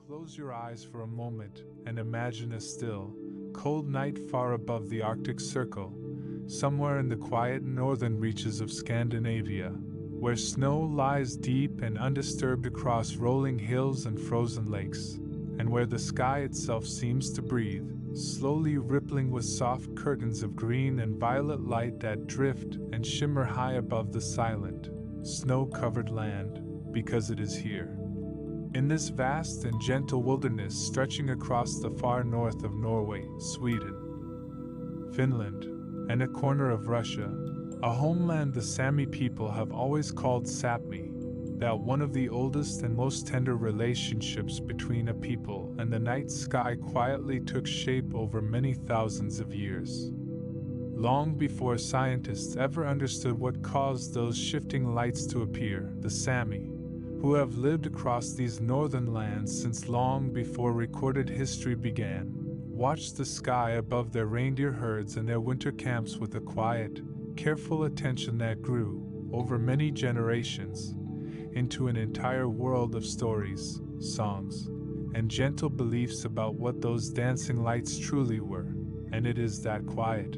Close your eyes for a moment and imagine a still, cold night far above the Arctic Circle, somewhere in the quiet northern reaches of Scandinavia, where snow lies deep and undisturbed across rolling hills and frozen lakes, and where the sky itself seems to breathe, slowly rippling with soft curtains of green and violet light that drift and shimmer high above the silent, snow-covered land, because it is here. In this vast and gentle wilderness stretching across the far north of Norway, Sweden, Finland, and a corner of Russia, a homeland the Sami people have always called Sapmi, that one of the oldest and most tender relationships between a people and the night sky quietly took shape over many thousands of years. Long before scientists ever understood what caused those shifting lights to appear, the Sami, who have lived across these northern lands since long before recorded history began, watched the sky above their reindeer herds and their winter camps with a quiet, careful attention that grew, over many generations, into an entire world of stories, songs, and gentle beliefs about what those dancing lights truly were. And it is that quiet,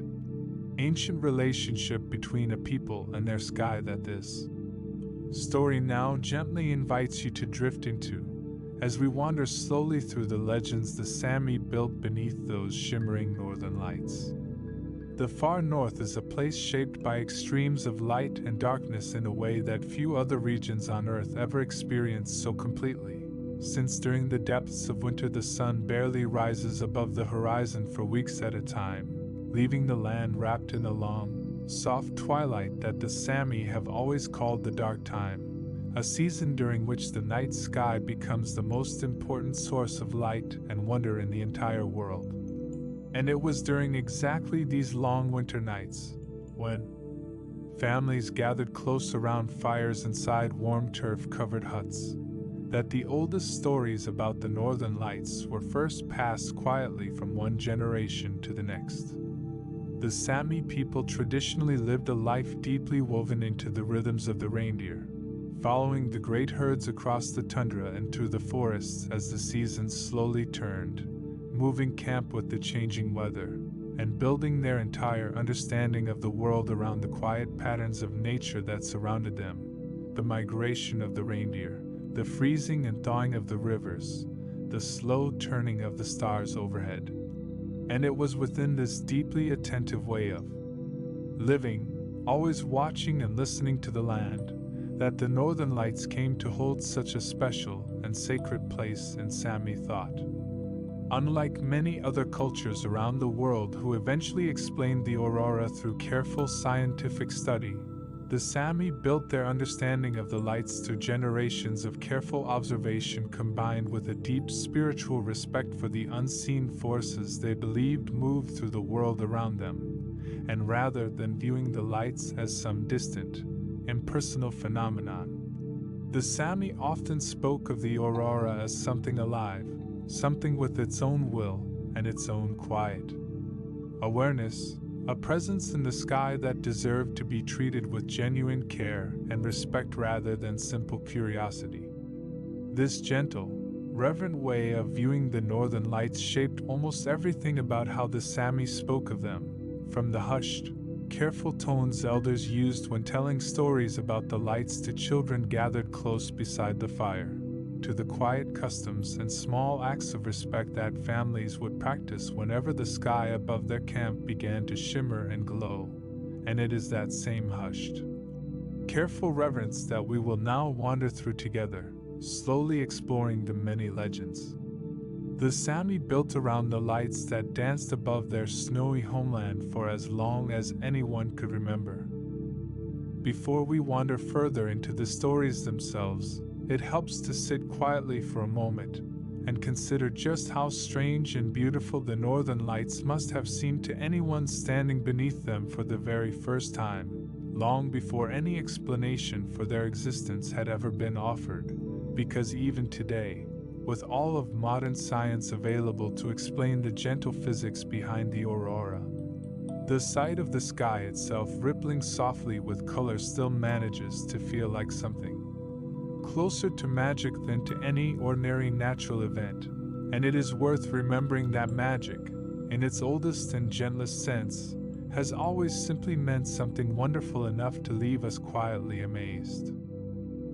ancient relationship between a people and their sky that this story now gently invites you to drift into, as we wander slowly through the legends the Sami built beneath those shimmering northern lights. The far north is a place shaped by extremes of light and darkness in a way that few other regions on Earth ever experienced so completely, since during the depths of winter the sun barely rises above the horizon for weeks at a time, leaving the land wrapped in a long, soft twilight that the Sami have always called the dark time, a season during which the night sky becomes the most important source of light and wonder in the entire world. And it was during exactly these long winter nights, when families gathered close around fires inside warm turf-covered huts, that the oldest stories about the northern lights were first passed quietly from one generation to the next. The Sami people traditionally lived a life deeply woven into the rhythms of the reindeer, following the great herds across the tundra and through the forests as the seasons slowly turned, moving camp with the changing weather, and building their entire understanding of the world around the quiet patterns of nature that surrounded them, the migration of the reindeer, the freezing and thawing of the rivers, the slow turning of the stars overhead. And it was within this deeply attentive way of living, always watching and listening to the land, that the northern lights came to hold such a special and sacred place in Sami thought. Unlike many other cultures around the world who eventually explained the aurora through careful scientific study, the Sami built their understanding of the lights through generations of careful observation combined with a deep spiritual respect for the unseen forces they believed moved through the world around them, and rather than viewing the lights as some distant, impersonal phenomenon, the Sami often spoke of the aurora as something alive, something with its own will and its own quiet awareness, a presence in the sky that deserved to be treated with genuine care and respect rather than simple curiosity. This gentle, reverent way of viewing the northern lights shaped almost everything about how the Sami spoke of them, from the hushed, careful tones elders used when telling stories about the lights to children gathered close beside the fire, to the quiet customs and small acts of respect that families would practice whenever the sky above their camp began to shimmer and glow. And it is that same hushed, careful reverence that we will now wander through together, slowly exploring the many legends the Sami built around the lights that danced above their snowy homeland for as long as anyone could remember. Before we wander further into the stories themselves, it helps to sit quietly for a moment and consider just how strange and beautiful the northern lights must have seemed to anyone standing beneath them for the very first time, long before any explanation for their existence had ever been offered, because even today, with all of modern science available to explain the gentle physics behind the aurora, the sight of the sky itself rippling softly with color still manages to feel like something closer to magic than to any ordinary natural event, and it is worth remembering that magic, in its oldest and gentlest sense, has always simply meant something wonderful enough to leave us quietly amazed.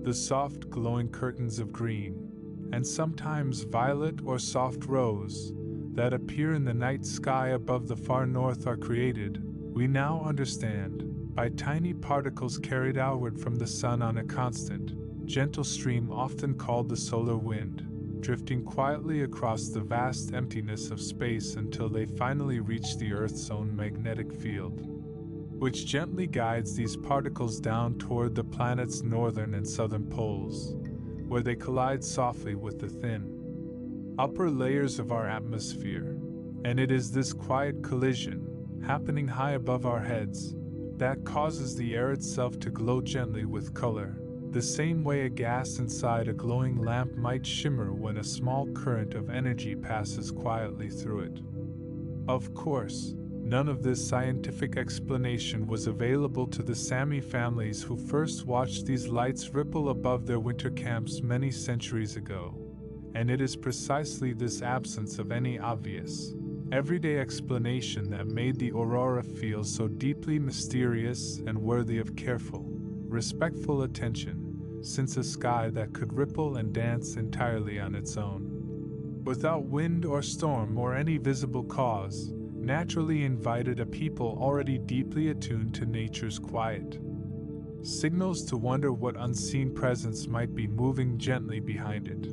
The soft glowing curtains of green, and sometimes violet or soft rose, that appear in the night sky above the far north are created, we now understand, by tiny particles carried outward from the sun on a constant, gentle stream often called the solar wind, drifting quietly across the vast emptiness of space until they finally reach the Earth's own magnetic field, which gently guides these particles down toward the planet's northern and southern poles, where they collide softly with the thin upper layers of our atmosphere. And it is this quiet collision, happening high above our heads, that causes the air itself to glow gently with color, the same way a gas inside a glowing lamp might shimmer when a small current of energy passes quietly through it. Of course, none of this scientific explanation was available to the Sami families who first watched these lights ripple above their winter camps many centuries ago, and it is precisely this absence of any obvious, everyday explanation that made the aurora feel so deeply mysterious and worthy of careful, respectful attention, since a sky that could ripple and dance entirely on its own, without wind or storm or any visible cause, naturally invited a people already deeply attuned to nature's quiet signals to wonder what unseen presence might be moving gently behind it.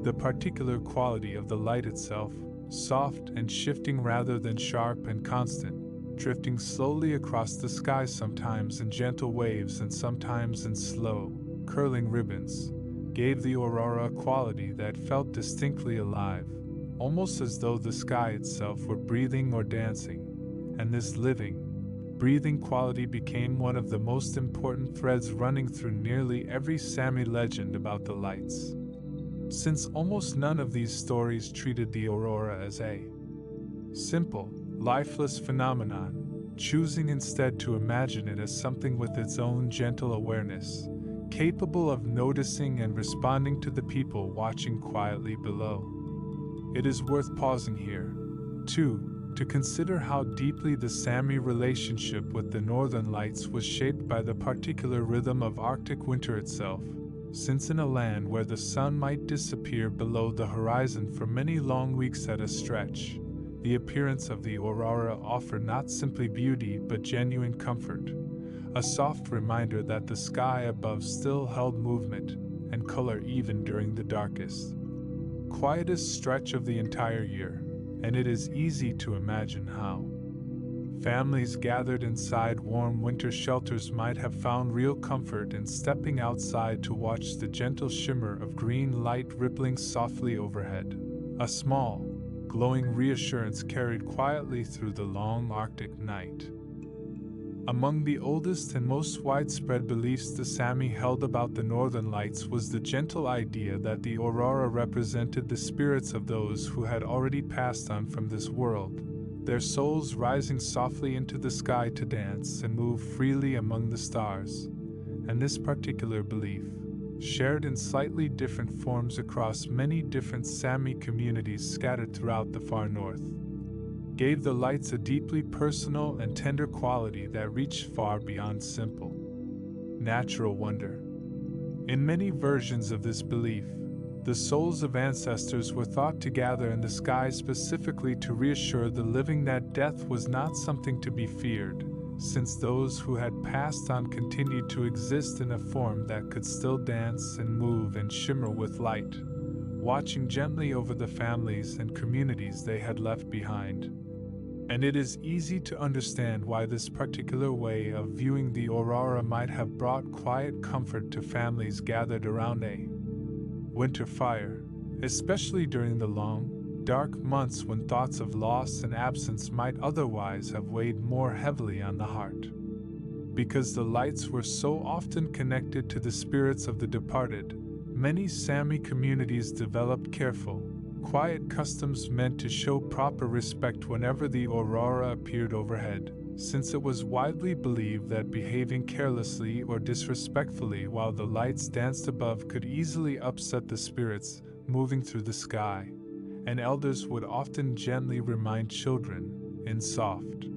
The particular quality of the light itself, soft and shifting rather than sharp and constant, drifting slowly across the sky sometimes in gentle waves and sometimes in slow, curling ribbons, gave the aurora a quality that felt distinctly alive, almost as though the sky itself were breathing or dancing, and this living, breathing quality became one of the most important threads running through nearly every Sami legend about the lights, since almost none of these stories treated the aurora as a simple, lifeless phenomenon, choosing instead to imagine it as something with its own gentle awareness, capable of noticing and responding to the people watching quietly below. It is worth pausing here, too, to consider how deeply the Sami relationship with the northern lights was shaped by the particular rhythm of Arctic winter itself, since in a land where the sun might disappear below the horizon for many long weeks at a stretch, the appearance of the aurora offered not simply beauty but genuine comfort, a soft reminder that the sky above still held movement and color even during the darkest, quietest stretch of the entire year, and it is easy to imagine how families gathered inside warm winter shelters might have found real comfort in stepping outside to watch the gentle shimmer of green light rippling softly overhead, a small, glowing reassurance carried quietly through the long Arctic night. Among the oldest and most widespread beliefs the Sami held about the northern lights was the gentle idea that the aurora represented the spirits of those who had already passed on from this world, their souls rising softly into the sky to dance and move freely among the stars, and this particular belief, shared in slightly different forms across many different Sami communities scattered throughout the far north, gave the lights a deeply personal and tender quality that reached far beyond simple, natural wonder. In many versions of this belief, the souls of ancestors were thought to gather in the sky specifically to reassure the living that death was not something to be feared, since those who had passed on continued to exist in a form that could still dance and move and shimmer with light, watching gently over the families and communities they had left behind. And it is easy to understand why this particular way of viewing the aurora might have brought quiet comfort to families gathered around a winter fire, especially during the long, dark months when thoughts of loss and absence might otherwise have weighed more heavily on the heart. Because the lights were so often connected to the spirits of the departed, many Sami communities developed careful, quiet customs meant to show proper respect whenever the aurora appeared overhead, since it was widely believed that behaving carelessly or disrespectfully while the lights danced above could easily upset the spirits moving through the sky, and elders would often gently remind children, in soft,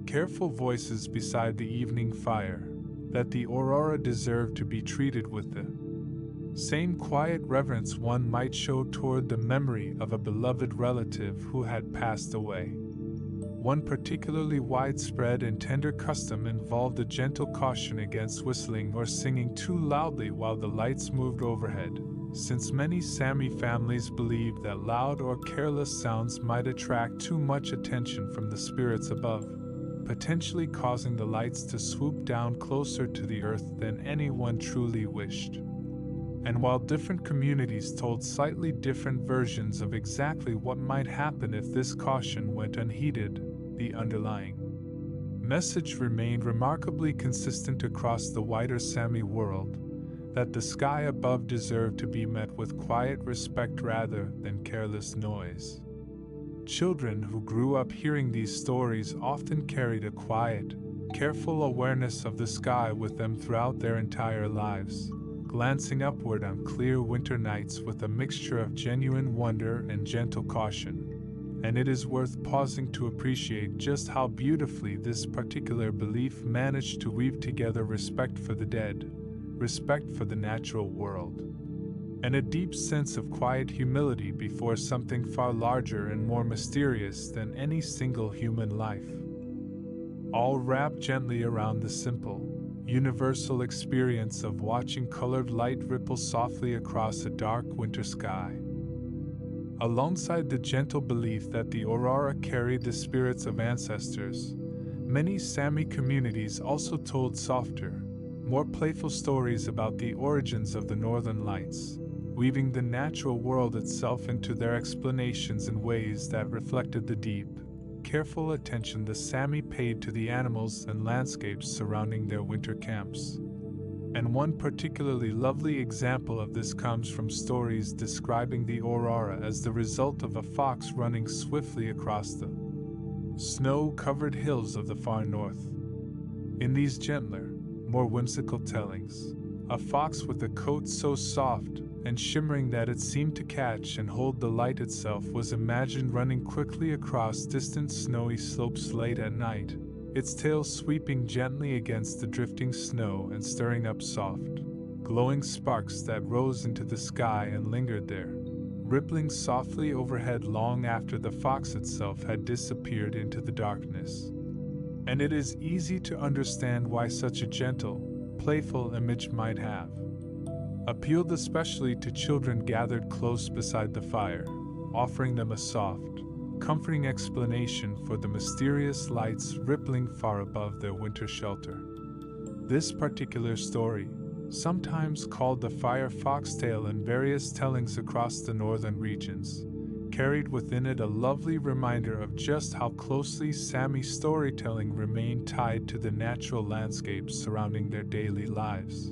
careful voices beside the evening fire, that the aurora deserved to be treated with the same quiet reverence one might show toward the memory of a beloved relative who had passed away. One particularly widespread and tender custom involved a gentle caution against whistling or singing too loudly while the lights moved overhead, since many Sami families believed that loud or careless sounds might attract too much attention from the spirits above, potentially causing the lights to swoop down closer to the earth than anyone truly wished. And while different communities told slightly different versions of exactly what might happen if this caution went unheeded, the underlying message remained remarkably consistent across the wider Sami world, that the sky above deserved to be met with quiet respect rather than careless noise. Children who grew up hearing these stories often carried a quiet, careful awareness of the sky with them throughout their entire lives, glancing upward on clear winter nights with a mixture of genuine wonder and gentle caution. And it is worth pausing to appreciate just how beautifully this particular belief managed to weave together respect for the dead, respect for the natural world, and a deep sense of quiet humility before something far larger and more mysterious than any single human life. All wrapped gently around the simple, universal experience of watching colored light ripple softly across a dark winter sky. Alongside the gentle belief that the aurora carried the spirits of ancestors, many Sami communities also told softer, more playful stories about the origins of the northern lights, weaving the natural world itself into their explanations in ways that reflected the deep, careful attention the Sami paid to the animals and landscapes surrounding their winter camps. And one particularly lovely example of this comes from stories describing the aurora as the result of a fox running swiftly across the snow-covered hills of the far north. In these gentler, more whimsical tellings, a fox with a coat so soft and shimmering that it seemed to catch and hold the light itself was imagined running quickly across distant snowy slopes late at night, its tail sweeping gently against the drifting snow and stirring up soft, glowing sparks that rose into the sky and lingered there, rippling softly overhead long after the fox itself had disappeared into the darkness. And it is easy to understand why such a gentle, playful image might have appealed especially to children gathered close beside the fire, offering them a soft, comforting explanation for the mysterious lights rippling far above their winter shelter. This particular story, sometimes called the Fire Fox Tale in various tellings across the northern regions, carried within it a lovely reminder of just how closely Sami storytelling remained tied to the natural landscapes surrounding their daily lives.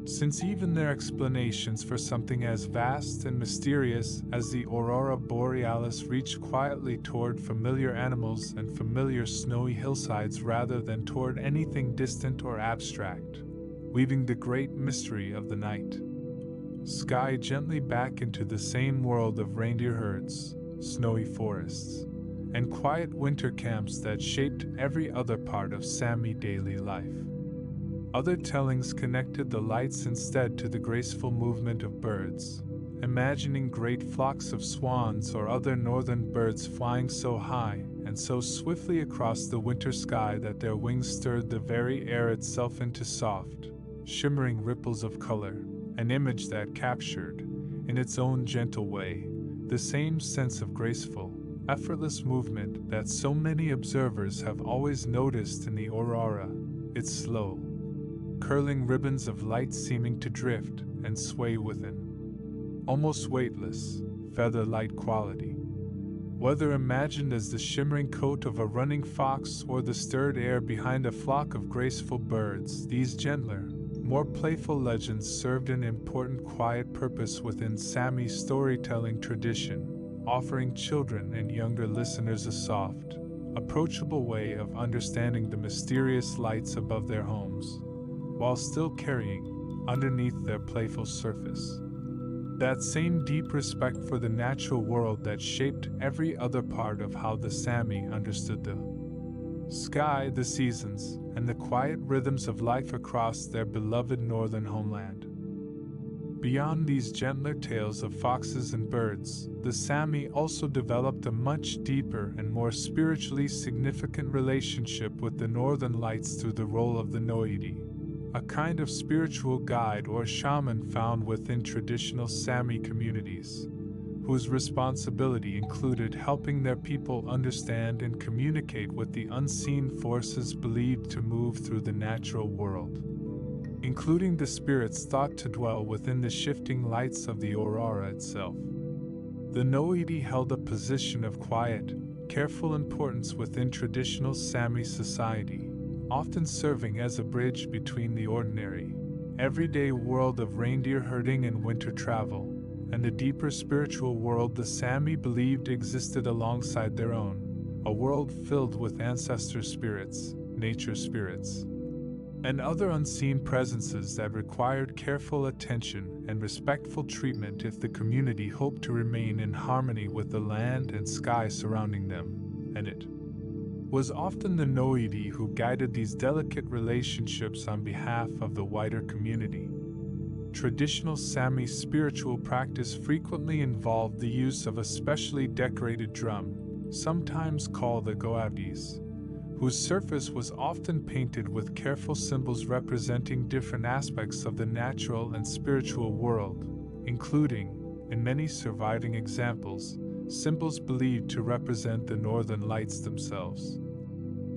Since even their explanations for something as vast and mysterious as the aurora borealis reached quietly toward familiar animals and familiar snowy hillsides rather than toward anything distant or abstract, weaving the great mystery of the night sky gently back into the same world of reindeer herds, snowy forests, and quiet winter camps that shaped every other part of Sami daily life. Other tellings connected the lights instead to the graceful movement of birds, imagining great flocks of swans or other northern birds flying so high and so swiftly across the winter sky that their wings stirred the very air itself into soft, shimmering ripples of color, an image that captured, in its own gentle way, the same sense of graceful, effortless movement that so many observers have always noticed in the aurora, its slow, curling ribbons of light seeming to drift and sway with an almost weightless, feather-light quality. Whether imagined as the shimmering coat of a running fox or the stirred air behind a flock of graceful birds, these gentler, more playful legends served an important quiet purpose within Sami's storytelling tradition, offering children and younger listeners a soft, approachable way of understanding the mysterious lights above their homes, while still carrying, underneath their playful surface, that same deep respect for the natural world that shaped every other part of how the Sami understood the sky, the seasons, and the quiet rhythms of life across their beloved northern homeland. Beyond these gentler tales of foxes and birds, the Sami also developed a much deeper and more spiritually significant relationship with the northern lights through the role of the noaidi, a kind of spiritual guide or shaman found within traditional Sami communities, whose responsibility included helping their people understand and communicate with the unseen forces believed to move through the natural world, including the spirits thought to dwell within the shifting lights of the aurora itself. The noaidi held a position of quiet, careful importance within traditional Sami society, often serving as a bridge between the ordinary, everyday world of reindeer herding and winter travel, and the deeper spiritual world the Sami believed existed alongside their own, a world filled with ancestor spirits, nature spirits, and other unseen presences that required careful attention and respectful treatment if the community hoped to remain in harmony with the land and sky surrounding them, and it was often the noaidi who guided these delicate relationships on behalf of the wider community. Traditional Sami spiritual practice frequently involved the use of a specially decorated drum, sometimes called the goadis, whose surface was often painted with careful symbols representing different aspects of the natural and spiritual world, including, in many surviving examples, symbols believed to represent the northern lights themselves.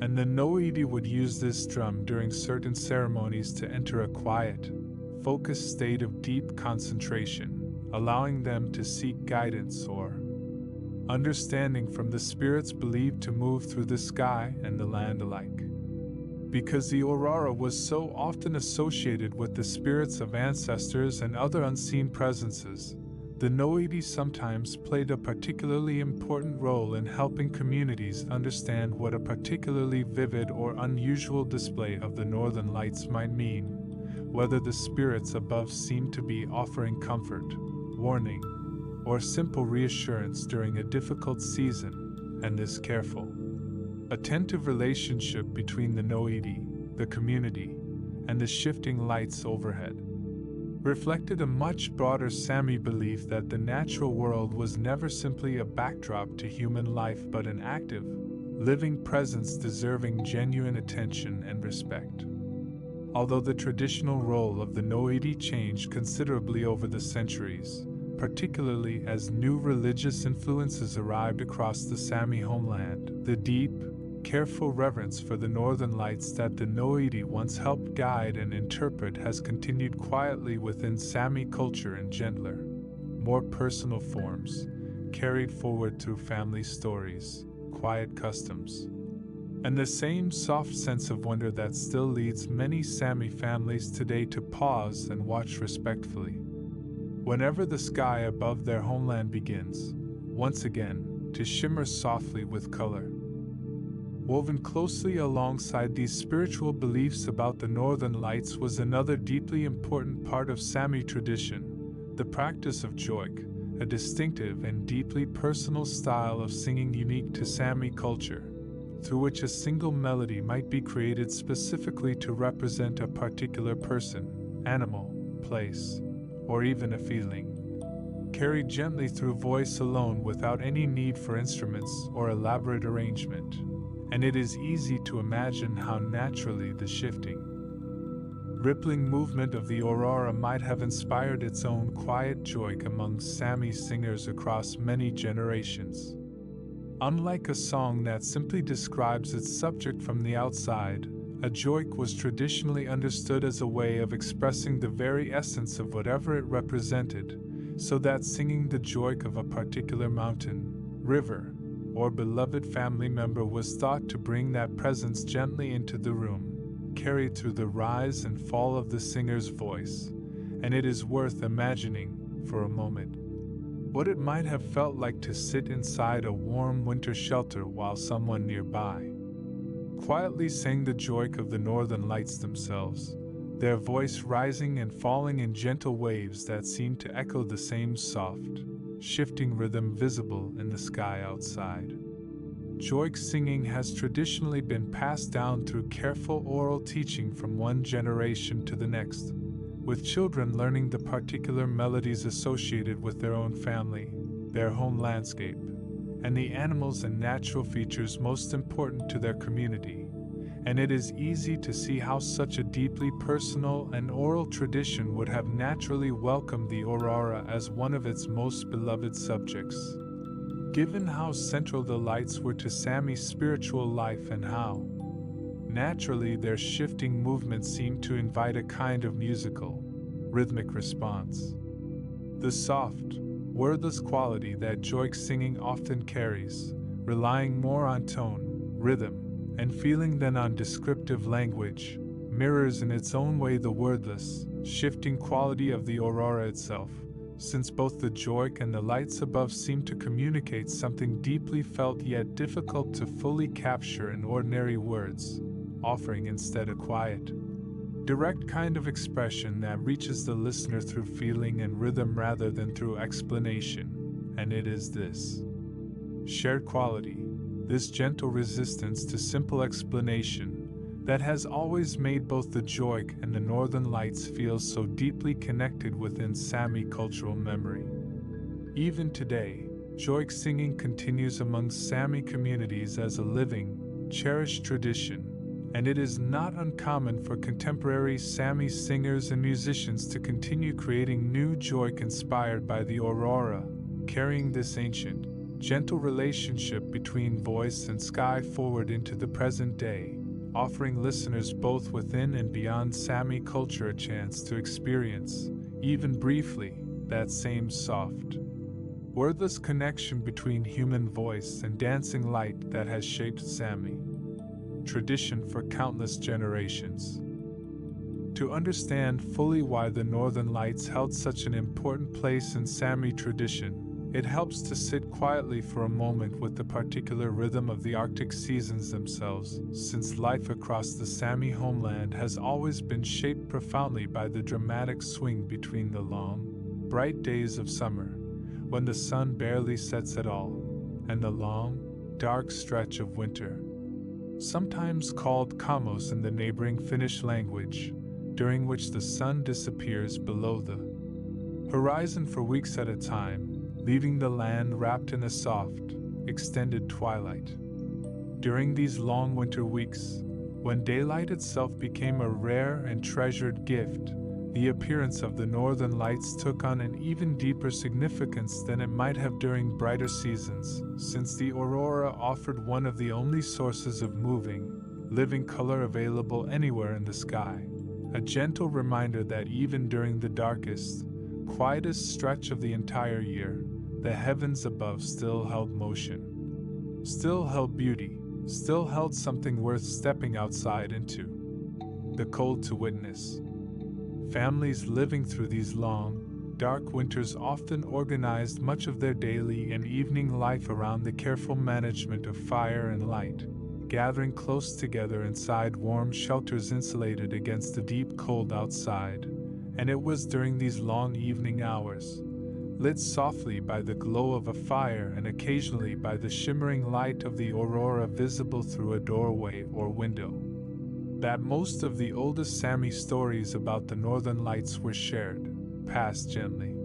And the noaidi would use this drum during certain ceremonies to enter a quiet, focused state of deep concentration, allowing them to seek guidance or understanding from the spirits believed to move through the sky and the land alike. Because the aurora was so often associated with the spirits of ancestors and other unseen presences, the noaidi sometimes played a particularly important role in helping communities understand what a particularly vivid or unusual display of the northern lights might mean, whether the spirits above seemed to be offering comfort, warning, or simple reassurance during a difficult season, and this careful, attentive relationship between the noaidi, the community, and the shifting lights overhead reflected a much broader Sami belief that the natural world was never simply a backdrop to human life but an active, living presence deserving genuine attention and respect. Although the traditional role of the noaidi changed considerably over the centuries, particularly as new religious influences arrived across the Sami homeland, the deep, careful reverence for the northern lights that the noaidi once helped guide and interpret has continued quietly within Sami culture in gentler, more personal forms, carried forward through family stories, quiet customs, and the same soft sense of wonder that still leads many Sami families today to pause and watch respectfully whenever the sky above their homeland begins, once again, to shimmer softly with color. Woven closely alongside these spiritual beliefs about the northern lights was another deeply important part of Sami tradition, the practice of joik, a distinctive and deeply personal style of singing unique to Sami culture, through which a single melody might be created specifically to represent a particular person, animal, place, or even a feeling, carried gently through voice alone without any need for instruments or elaborate arrangement. And it is easy to imagine how naturally the shifting, rippling movement of the aurora might have inspired its own quiet joik among Sami singers across many generations. Unlike a song that simply describes its subject from the outside, a joik was traditionally understood as a way of expressing the very essence of whatever it represented, so that singing the joik of a particular mountain, river, or beloved family member was thought to bring that presence gently into the room, carried through the rise and fall of the singer's voice, and it is worth imagining, for a moment, what it might have felt like to sit inside a warm winter shelter while someone nearby quietly sang the joik of the northern lights themselves, their voice rising and falling in gentle waves that seemed to echo the same soft, shifting rhythm visible in the sky outside. Joik singing has traditionally been passed down through careful oral teaching from one generation to the next, with children learning the particular melodies associated with their own family, their home landscape, and the animals and natural features most important to their community. And it is easy to see how such a deeply personal and oral tradition would have naturally welcomed the aurora as one of its most beloved subjects. Given how central the lights were to Sami's spiritual life and how, naturally, their shifting movements seemed to invite a kind of musical, rhythmic response. The soft, wordless quality that joik singing often carries, relying more on tone, rhythm, and feeling than on descriptive language, mirrors in its own way the wordless, shifting quality of the aurora itself, since both the joik and the lights above seem to communicate something deeply felt yet difficult to fully capture in ordinary words, offering instead a quiet, direct kind of expression that reaches the listener through feeling and rhythm rather than through explanation. And it is this shared quality, this gentle resistance to simple explanation, that has always made both the joik and the northern lights feel so deeply connected within Sami cultural memory. Even today, joik singing continues among Sami communities as a living, cherished tradition, and it is not uncommon for contemporary Sami singers and musicians to continue creating new joik inspired by the aurora, carrying this ancient, gentle relationship between voice and sky forward into the present day, offering listeners both within and beyond Sami culture a chance to experience, even briefly, that same soft, wordless connection between human voice and dancing light that has shaped Sami tradition for countless generations. To understand fully why the Northern Lights held such an important place in Sami tradition, it helps to sit quietly for a moment with the particular rhythm of the Arctic seasons themselves, since life across the Sami homeland has always been shaped profoundly by the dramatic swing between the long, bright days of summer, when the sun barely sets at all, and the long, dark stretch of winter, sometimes called Kamos in the neighboring Finnish language, during which the sun disappears below the horizon for weeks at a time, leaving the land wrapped in a soft, extended twilight. During these long winter weeks, when daylight itself became a rare and treasured gift, the appearance of the Northern Lights took on an even deeper significance than it might have during brighter seasons, since the aurora offered one of the only sources of moving, living color available anywhere in the sky, a gentle reminder that even during the darkest, quietest stretch of the entire year, the heavens above still held motion, still held beauty, still held something worth stepping outside into. The cold to witness. Families living through these long, dark winters often organized much of their daily and evening life around the careful management of fire and light, gathering close together inside warm shelters insulated against the deep cold outside. And it was during these long evening hours, lit softly by the glow of a fire and occasionally by the shimmering light of the aurora visible through a doorway or window, that most of the oldest Sami stories about the Northern Lights were shared, passed gently,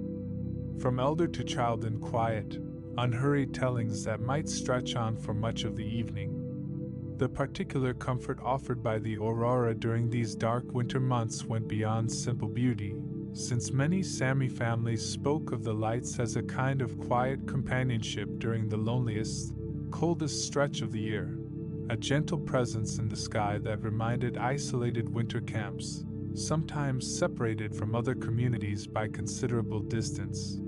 from elder to child in quiet, unhurried tellings that might stretch on for much of the evening. The particular comfort offered by the aurora during these dark winter months went beyond simple beauty, since many Sami families spoke of the lights as a kind of quiet companionship during the loneliest, coldest stretch of the year, a gentle presence in the sky that reminded isolated winter camps, sometimes separated from other communities by considerable distance,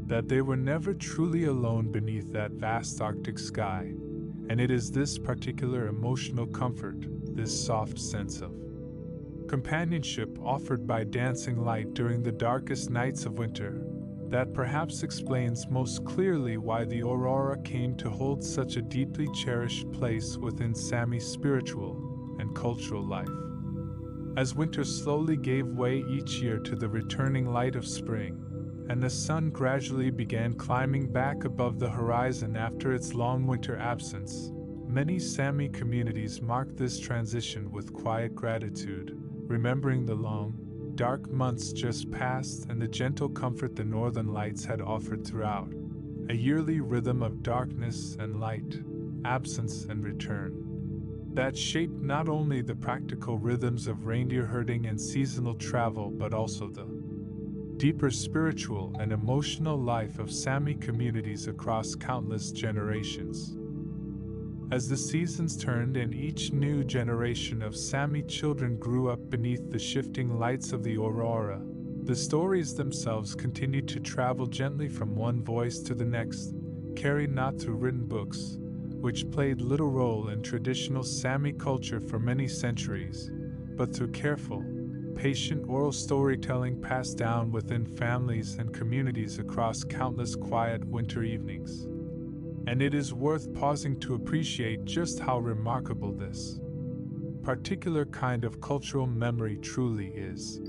that they were never truly alone beneath that vast Arctic sky. And it is this particular emotional comfort, this soft sense of companionship offered by dancing light during the darkest nights of winter, That perhaps explains most clearly why the aurora came to hold such a deeply cherished place within Sami's spiritual and cultural life. As winter slowly gave way each year to the returning light of spring, and the sun gradually began climbing back above the horizon after its long winter absence, many Sami communities marked this transition with quiet gratitude, remembering the long, dark months just past and the gentle comfort the northern lights had offered throughout, a yearly rhythm of darkness and light, absence and return, that shaped not only the practical rhythms of reindeer herding and seasonal travel but also the deeper spiritual and emotional life of Sami communities across countless generations. As the seasons turned and each new generation of Sami children grew up beneath the shifting lights of the aurora, the stories themselves continued to travel gently from one voice to the next, carried not through written books, which played little role in traditional Sami culture for many centuries, but through careful, patient oral storytelling passed down within families and communities across countless quiet winter evenings. And it is worth pausing to appreciate just how remarkable this particular kind of cultural memory truly is.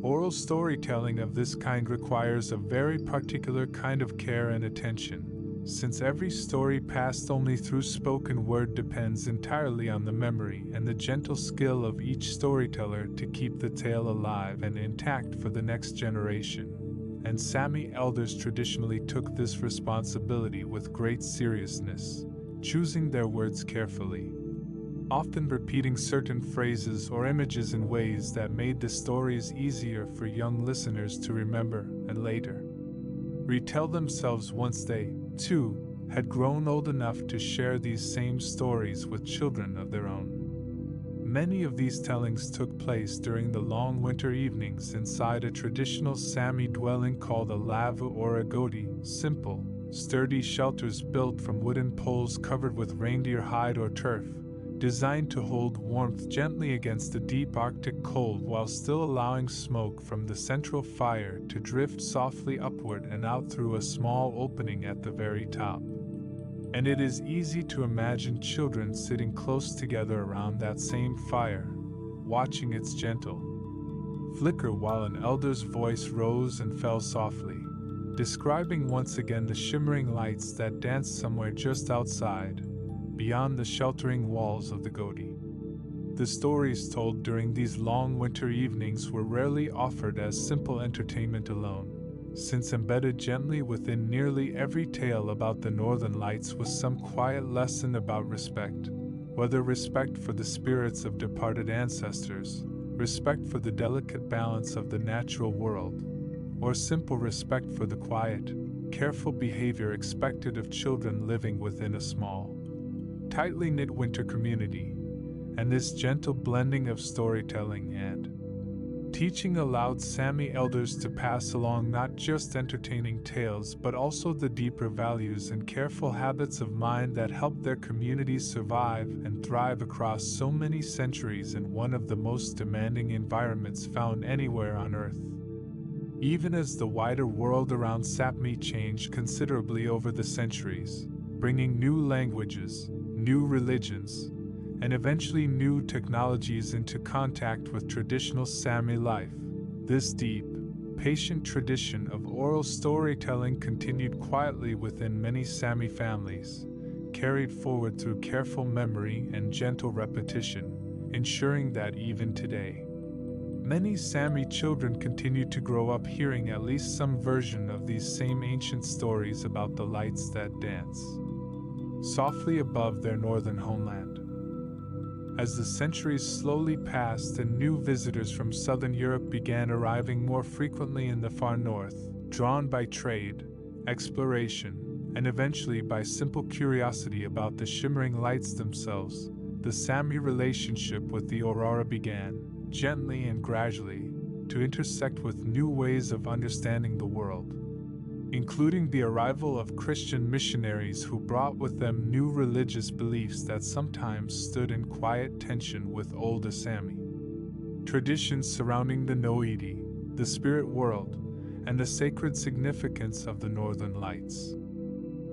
Oral storytelling of this kind requires a very particular kind of care and attention, since every story passed only through spoken word depends entirely on the memory and the gentle skill of each storyteller to keep the tale alive and intact for the next generation. And Sami elders traditionally took this responsibility with great seriousness, choosing their words carefully, often repeating certain phrases or images in ways that made the stories easier for young listeners to remember and later retell themselves once they, too, had grown old enough to share these same stories with children of their own. Many of these tellings took place during the long winter evenings inside a traditional Sami dwelling called a lava or a godi, simple, sturdy shelters built from wooden poles covered with reindeer hide or turf, designed to hold warmth gently against the deep Arctic cold while still allowing smoke from the central fire to drift softly upward and out through a small opening at the very top. And it is easy to imagine children sitting close together around that same fire, watching its gentle flicker while an elder's voice rose and fell softly, describing once again the shimmering lights that danced somewhere just outside, beyond the sheltering walls of the godi. The stories told during these long winter evenings were rarely offered as simple entertainment alone, since embedded gently within nearly every tale about the northern lights was some quiet lesson about respect, whether respect for the spirits of departed ancestors, respect for the delicate balance of the natural world, or simple respect for the quiet, careful behavior expected of children living within a small, tightly knit winter community. And this gentle blending of storytelling and teaching allowed Sami elders to pass along not just entertaining tales but also the deeper values and careful habits of mind that helped their communities survive and thrive across so many centuries in one of the most demanding environments found anywhere on Earth. Even as the wider world around Sapmi changed considerably over the centuries, bringing new languages, new religions, and eventually new technologies into contact with traditional Sami life, this deep, patient tradition of oral storytelling continued quietly within many Sami families, carried forward through careful memory and gentle repetition, ensuring that even today, many Sami children continue to grow up hearing at least some version of these same ancient stories about the lights that dance softly above their northern homeland. As the centuries slowly passed and new visitors from southern Europe began arriving more frequently in the far north, drawn by trade, exploration, and eventually by simple curiosity about the shimmering lights themselves, the Sami relationship with the aurora began, gently and gradually, to intersect with new ways of understanding the world, including the arrival of Christian missionaries who brought with them new religious beliefs that sometimes stood in quiet tension with older Sami traditions surrounding the noaidi, the spirit world, and the sacred significance of the Northern Lights.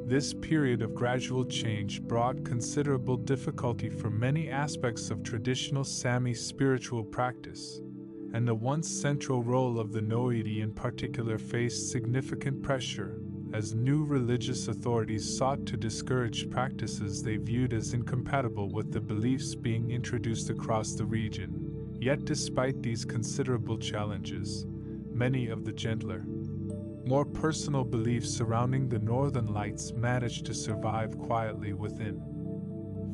This period of gradual change brought considerable difficulty for many aspects of traditional Sami spiritual practice, and the once central role of the noaidi in particular faced significant pressure, as new religious authorities sought to discourage practices they viewed as incompatible with the beliefs being introduced across the region. Yet despite these considerable challenges, many of the gentler, more personal beliefs surrounding the Northern Lights managed to survive quietly within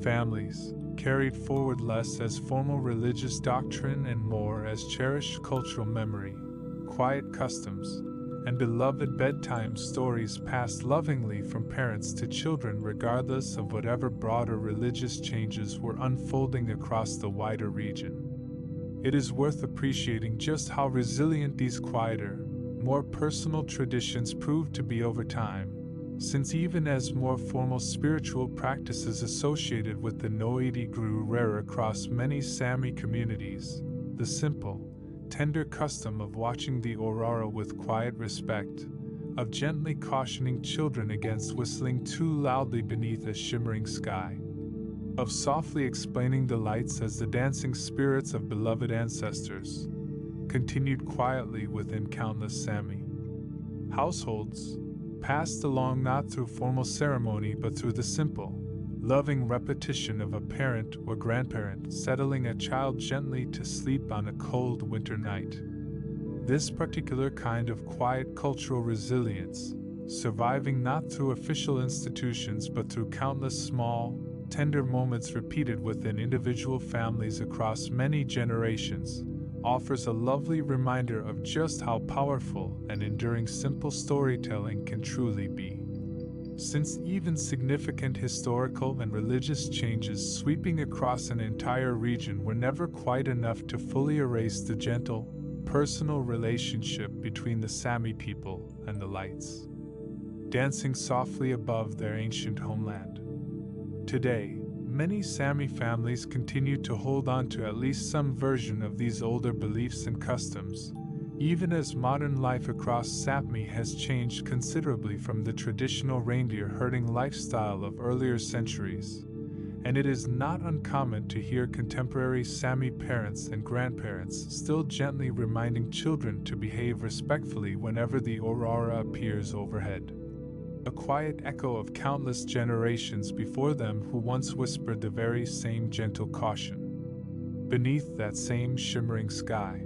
families, carried forward less as formal religious doctrine and more as cherished cultural memory, quiet customs, and beloved bedtime stories passed lovingly from parents to children regardless of whatever broader religious changes were unfolding across the wider region. It is worth appreciating just how resilient these quieter, more personal traditions proved to be over time, since even as more formal spiritual practices associated with the noaidi grew rarer across many Sami communities, the simple, tender custom of watching the aurora with quiet respect, of gently cautioning children against whistling too loudly beneath a shimmering sky, of softly explaining the lights as the dancing spirits of beloved ancestors, continued quietly within countless Sami households, passed along not through formal ceremony but through the simple, loving repetition of a parent or grandparent settling a child gently to sleep on a cold winter night. This particular kind of quiet cultural resilience, surviving not through official institutions but through countless small, tender moments repeated within individual families across many generations, offers a lovely reminder of just how powerful and enduring simple storytelling can truly be. Since even significant historical and religious changes sweeping across an entire region were never quite enough to fully erase the gentle, personal relationship between the Sami people and the lights, dancing softly above their ancient homeland. Today, many Sami families continue to hold on to at least some version of these older beliefs and customs, even as modern life across Sapmi has changed considerably from the traditional reindeer herding lifestyle of earlier centuries, and it is not uncommon to hear contemporary Sami parents and grandparents still gently reminding children to behave respectfully whenever the aurora appears overhead. A quiet echo of countless generations before them who once whispered the very same gentle caution beneath that same shimmering sky.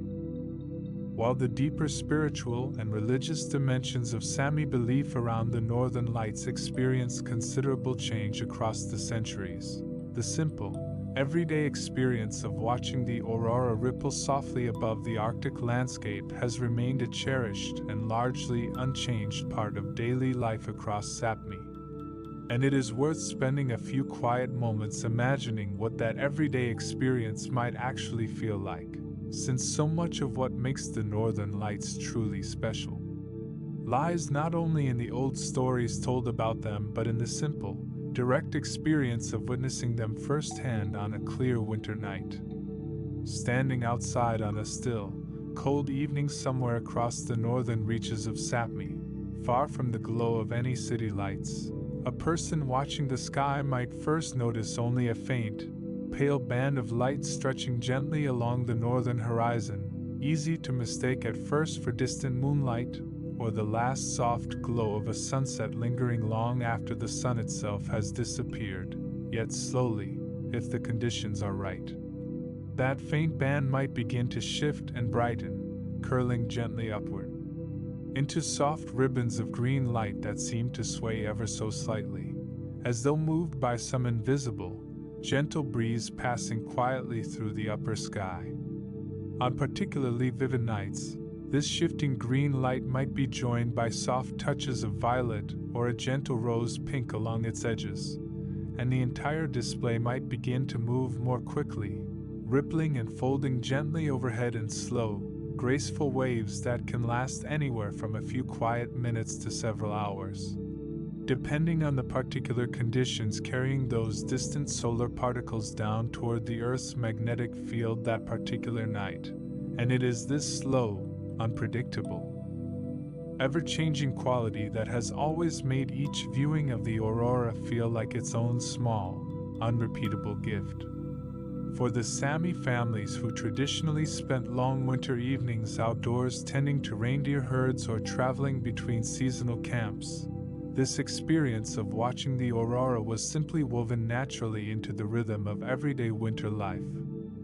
While the deeper spiritual and religious dimensions of Sami belief around the Northern Lights experienced considerable change across the centuries, the simple, everyday experience of watching the aurora ripple softly above the Arctic landscape has remained a cherished and largely unchanged part of daily life across Sapmi. And it is worth spending a few quiet moments imagining what that everyday experience might actually feel like, since so much of what makes the Northern Lights truly special lies not only in the old stories told about them but in the simple, direct experience of witnessing them firsthand on a clear winter night. Standing outside on a still, cold evening somewhere across the northern reaches of Sapmi, far from the glow of any city lights, a person watching the sky might first notice only a faint, pale band of light stretching gently along the northern horizon, easy to mistake at first for distant moonlight, or the last soft glow of a sunset lingering long after the sun itself has disappeared, yet slowly, if the conditions are right. That faint band might begin to shift and brighten, curling gently upward, into soft ribbons of green light that seem to sway ever so slightly, as though moved by some invisible, gentle breeze passing quietly through the upper sky. On particularly vivid nights, this shifting green light might be joined by soft touches of violet or a gentle rose pink along its edges, and the entire display might begin to move more quickly, rippling and folding gently overhead in slow, graceful waves that can last anywhere from a few quiet minutes to several hours, depending on the particular conditions carrying those distant solar particles down toward the Earth's magnetic field that particular night. And it is this slow, unpredictable, ever-changing quality that has always made each viewing of the aurora feel like its own small, unrepeatable gift. For the Sami families who traditionally spent long winter evenings outdoors tending to reindeer herds or traveling between seasonal camps, this experience of watching the aurora was simply woven naturally into the rhythm of everyday winter life,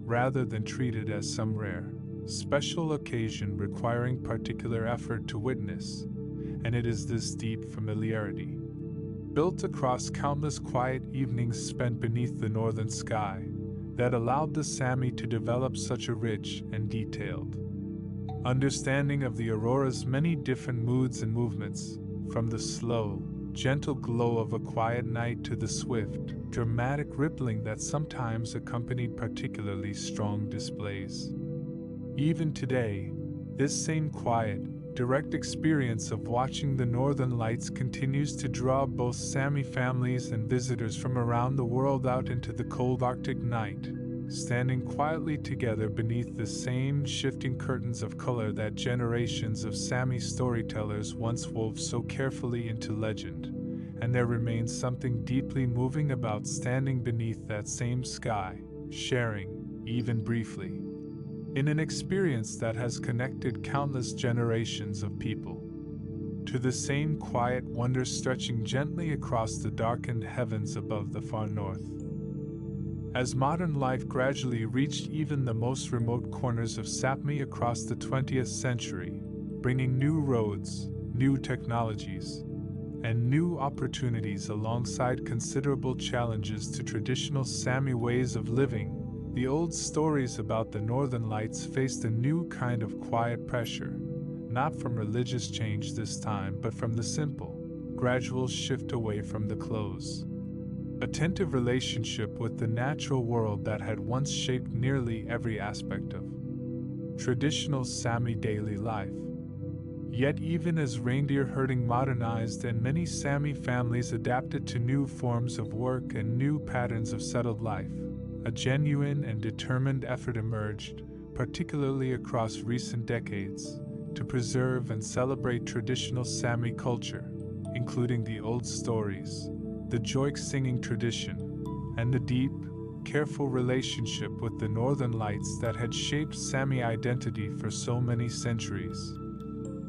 rather than treated as some rare, special occasion requiring particular effort to witness. And it is this deep familiarity, built across countless quiet evenings spent beneath the northern sky, that allowed the Sami to develop such a rich and detailed understanding of the aurora's many different moods and movements, from the slow, gentle glow of a quiet night to the swift, dramatic rippling that sometimes accompanied particularly strong displays. Even today, this same quiet, direct experience of watching the northern lights continues to draw both Sami families and visitors from around the world out into the cold Arctic night, standing quietly together beneath the same shifting curtains of color that generations of Sami storytellers once wove so carefully into legend. And there remains something deeply moving about standing beneath that same sky, sharing, even briefly, in an experience that has connected countless generations of people to the same quiet wonder stretching gently across the darkened heavens above the far north. As modern life gradually reached even the most remote corners of Sapmi across the 20th century, bringing new roads, new technologies, and new opportunities alongside considerable challenges to traditional Sami ways of living, the old stories about the Northern Lights faced a new kind of quiet pressure, not from religious change this time but from the simple, gradual shift away from the close, attentive relationship with the natural world that had once shaped nearly every aspect of traditional Sami daily life. Yet even as reindeer herding modernized and many Sami families adapted to new forms of work and new patterns of settled life, a genuine and determined effort emerged, particularly across recent decades, to preserve and celebrate traditional Sami culture, including the old stories, the joik singing tradition, and the deep, careful relationship with the Northern Lights that had shaped Sami identity for so many centuries.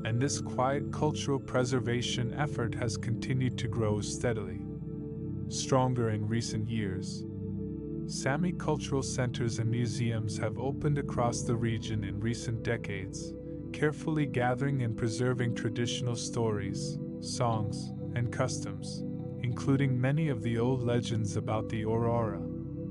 And this quiet cultural preservation effort has continued to grow steadily, stronger in recent years. Sami cultural centers and museums have opened across the region in recent decades, carefully gathering and preserving traditional stories, songs, and customs, including many of the old legends about the aurora,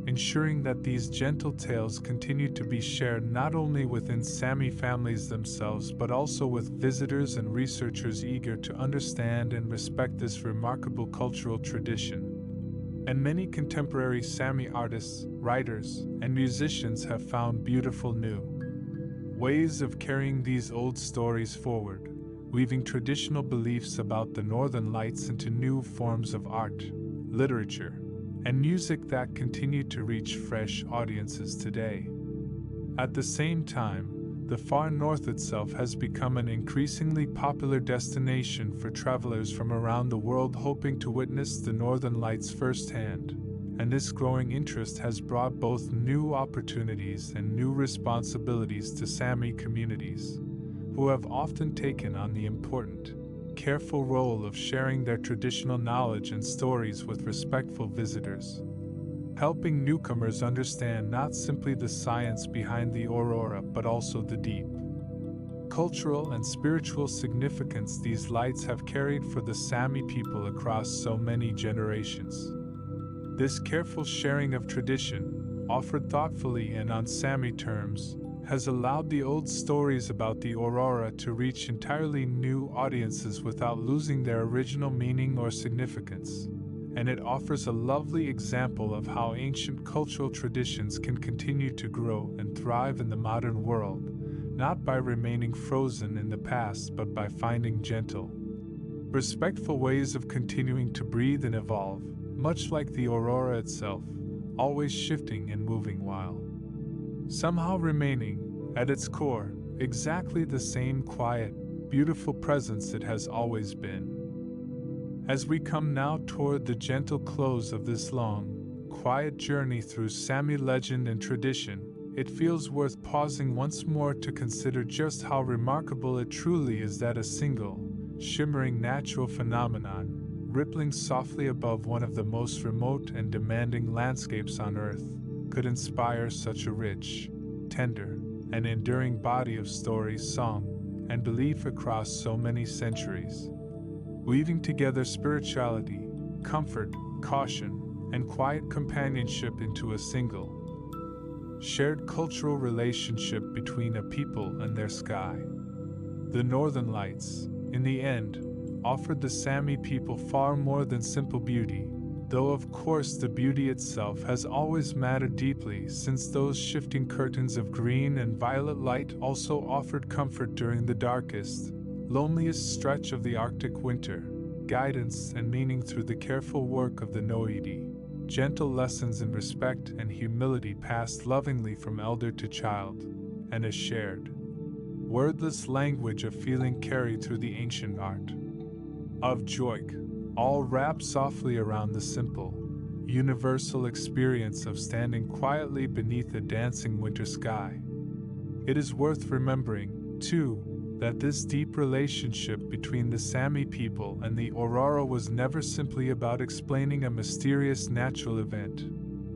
ensuring that these gentle tales continue to be shared not only within Sami families themselves but also with visitors and researchers eager to understand and respect this remarkable cultural tradition. And many contemporary Sami artists, writers, and musicians have found beautiful new ways of carrying these old stories forward, weaving traditional beliefs about the Northern Lights into new forms of art, literature, and music that continue to reach fresh audiences today. At the same time, the far north itself has become an increasingly popular destination for travelers from around the world hoping to witness the Northern Lights firsthand, and this growing interest has brought both new opportunities and new responsibilities to Sami communities, who have often taken on the important, careful role of sharing their traditional knowledge and stories with respectful visitors, helping newcomers understand not simply the science behind the aurora but also the deep cultural and spiritual significance these lights have carried for the Sami people across so many generations. This careful sharing of tradition, offered thoughtfully and on Sami terms, has allowed the old stories about the aurora to reach entirely new audiences without losing their original meaning or significance. And it offers a lovely example of how ancient cultural traditions can continue to grow and thrive in the modern world, not by remaining frozen in the past but by finding gentle, respectful ways of continuing to breathe and evolve, much like the aurora itself, always shifting and moving while somehow remaining, at its core, exactly the same quiet, beautiful presence it has always been. As we come now toward the gentle close of this long, quiet journey through Sami legend and tradition, it feels worth pausing once more to consider just how remarkable it truly is that a single, shimmering natural phenomenon, rippling softly above one of the most remote and demanding landscapes on Earth, could inspire such a rich, tender, and enduring body of story, song, and belief across so many centuries. Weaving together spirituality, comfort, caution, and quiet companionship into a single, shared cultural relationship between a people and their sky. The Northern Lights, in the end, offered the Sami people far more than simple beauty, though of course the beauty itself has always mattered deeply, since those shifting curtains of green and violet light also offered comfort during the darkest, loneliest stretch of the Arctic winter, guidance and meaning through the careful work of the noaidi, gentle lessons in respect and humility passed lovingly from elder to child, and a shared, wordless language of feeling carried through the ancient art of joik, all wrapped softly around the simple, universal experience of standing quietly beneath a dancing winter sky. It is worth remembering, too, that this deep relationship between the Sami people and the aurora was never simply about explaining a mysterious natural event,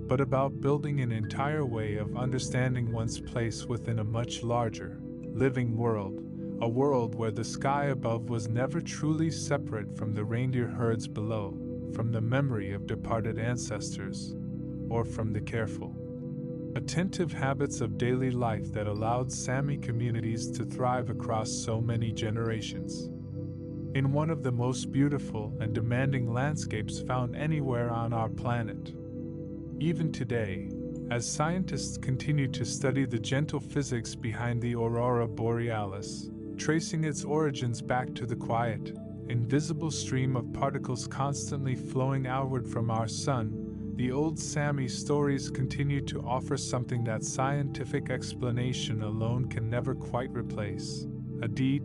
but about building an entire way of understanding one's place within a much larger, living world, a world where the sky above was never truly separate from the reindeer herds below, from the memory of departed ancestors, or from the careful, attentive habits of daily life that allowed Sami communities to thrive across so many generations. In one of the most beautiful and demanding landscapes found anywhere on our planet. Even today, as scientists continue to study the gentle physics behind the aurora borealis, tracing its origins back to the quiet, invisible stream of particles constantly flowing outward from our sun, the old Sami stories continue to offer something that scientific explanation alone can never quite replace: a deep,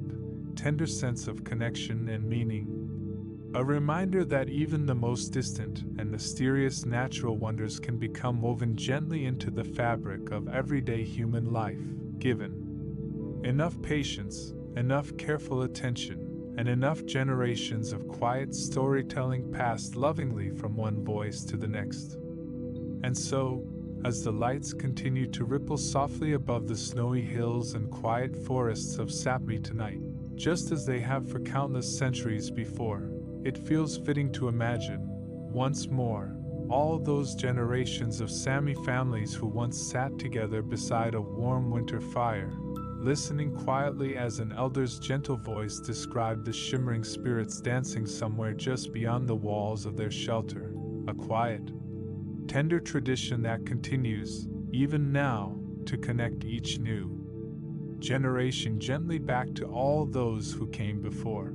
tender sense of connection and meaning. A reminder that even the most distant and mysterious natural wonders can become woven gently into the fabric of everyday human life, given enough patience, enough careful attention, and enough generations of quiet storytelling passed lovingly from one voice to the next. And so, as the lights continue to ripple softly above the snowy hills and quiet forests of Sami tonight, just as they have for countless centuries before, it feels fitting to imagine, once more, all those generations of Sami families who once sat together beside a warm winter fire, listening quietly as an elder's gentle voice described the shimmering spirits dancing somewhere just beyond the walls of their shelter, a quiet, tender tradition that continues, even now, to connect each new generation gently back to all those who came before.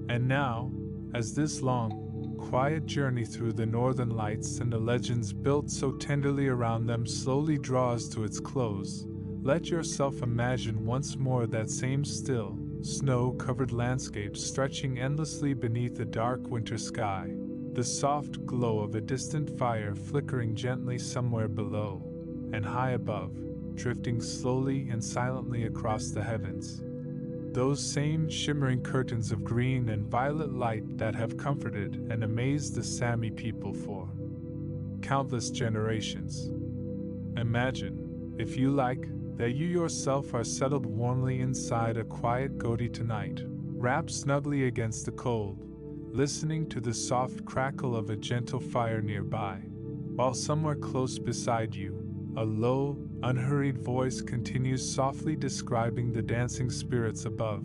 And now, as this long, quiet journey through the Northern Lights and the legends built so tenderly around them slowly draws to its close, let yourself imagine once more that same still, snow-covered landscape stretching endlessly beneath the dark winter sky, the soft glow of a distant fire flickering gently somewhere below, and high above, drifting slowly and silently across the heavens. Those same shimmering curtains of green and violet light that have comforted and amazed the Sami people for countless generations. Imagine, if you like, that you yourself are settled warmly inside a quiet godi tonight, wrapped snugly against the cold, listening to the soft crackle of a gentle fire nearby, while somewhere close beside you, a low, unhurried voice continues softly describing the dancing spirits above,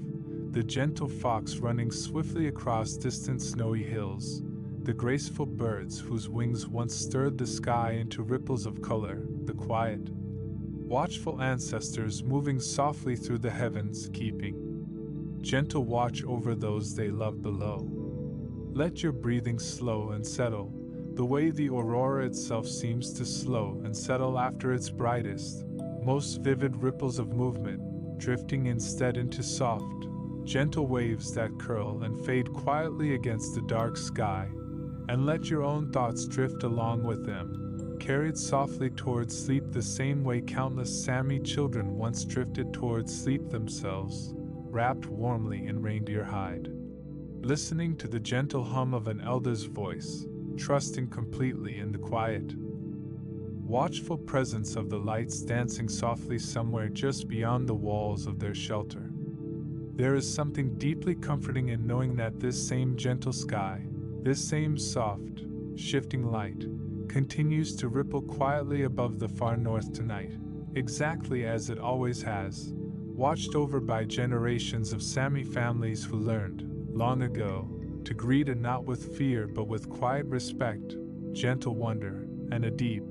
the gentle fox running swiftly across distant snowy hills, the graceful birds whose wings once stirred the sky into ripples of color, the quiet, watchful ancestors moving softly through the heavens, keeping gentle watch over those they love below. Let your breathing slow and settle, the way the aurora itself seems to slow and settle after its brightest, most vivid ripples of movement, drifting instead into soft, gentle waves that curl and fade quietly against the dark sky, and let your own thoughts drift along with them, carried softly towards sleep the same way countless Sami children once drifted towards sleep themselves, wrapped warmly in reindeer hide. Listening to the gentle hum of an elder's voice, trusting completely in the quiet, watchful presence of the lights dancing softly somewhere just beyond the walls of their shelter. There is something deeply comforting in knowing that this same gentle sky, this same soft, shifting light, continues to ripple quietly above the far north tonight, exactly as it always has, watched over by generations of Sami families who learned, long ago, to greet it not with fear but with quiet respect, gentle wonder, and a deep,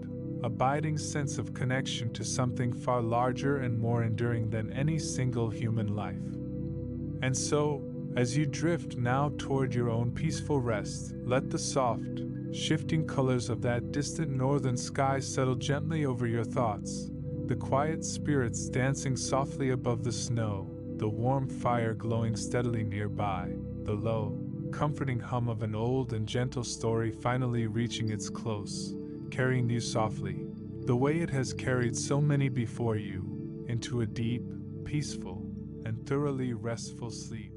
abiding sense of connection to something far larger and more enduring than any single human life. And so, as you drift now toward your own peaceful rest, let the soft, shifting colors of that distant northern sky settle gently over your thoughts, the quiet spirits dancing softly above the snow, the warm fire glowing steadily nearby, the low, comforting hum of an old and gentle story finally reaching its close, carrying you softly, the way it has carried so many before you, into a deep, peaceful, and thoroughly restful sleep.